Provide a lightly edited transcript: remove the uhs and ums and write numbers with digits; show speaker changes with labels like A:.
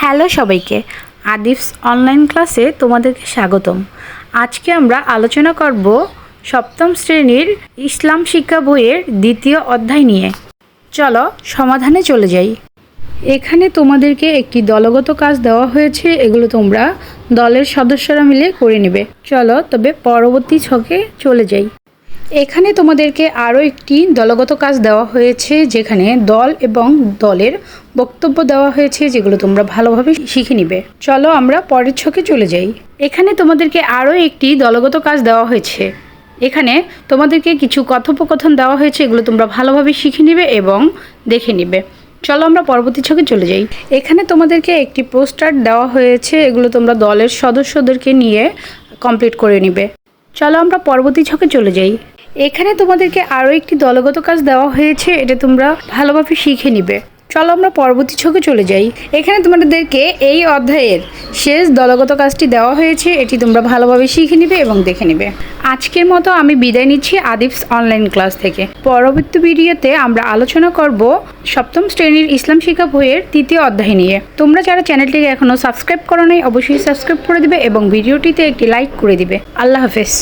A: Hello সবাইকে, আদিফস online ক্লাসে তোমাদেরকে স্বাগতম। আজকে আমরা আলোচনা করব সপ্তম শ্রেণীর ইসলাম শিক্ষা বইয়ের দ্বিতীয় অধ্যায় নিয়ে। চলো সমাধানে চলে যাই। এখানে তোমাদেরকে একটি দলগত কাজ দেওয়া হয়েছে, এগুলো তোমরা দলের সদস্যরা মিলে করে নেবে। চলো তবে পরবর্তী ছকে চলে যাই। এখানে তোমাদেরকে আরও একটি দলগত কাজ দেওয়া হয়েছে, যেখানে দল এবং দলের বক্তব্য দেওয়া হয়েছে, যেগুলো তোমরা ভালোভাবে শিখে নিবে। চলো আমরা পরের ছকে চলে যাই। এখানে তোমাদেরকে আরও একটি দলগত কাজ দেওয়া হয়েছে। এখানে তোমাদেরকে কিছু কথোপকথন দেওয়া হয়েছে, এগুলো তোমরা ভালোভাবে শিখে নিবে এবং দেখে নিবে। চলো আমরা পরবর্তী ছকে চলে যাই। এখানে তোমাদেরকে একটি পোস্টার দেওয়া হয়েছে, এগুলো তোমরা দলের সদস্যদেরকে নিয়ে কমপ্লিট করে নিবে। চলো আমরা পরবর্তী ছকে চলে যাই। এখানে তোমাদেরকে আরও একটি দলগত কাজ দেওয়া হয়েছে, এটা তোমরা ভালোভাবে শিখে নিবে। চলো আমরা পরবর্তী ছকে চলে যাই। এখানে তোমাদেরকে এই অধ্যায়ের শেষ দলগত কাজটি দেওয়া হয়েছে, এটি তোমরা ভালোভাবে শিখে নিবে এবং দেখে নিবে। আজকের মতো আমি বিদায় নিচ্ছি আদিফস অনলাইন ক্লাস থেকে। পরবর্তী ভিডিওতে আমরা আলোচনা করব সপ্তম শ্রেণীর ইসলাম শিক্ষা বইয়ের তৃতীয় অধ্যায় নিয়ে। তোমরা যারা চ্যানেলটিকে এখনও সাবস্ক্রাইব করো নাই, অবশ্যই সাবস্ক্রাইব করে দিবে এবং ভিডিওটিতে একটি লাইক করে দিবে। আল্লাহ হাফেজ।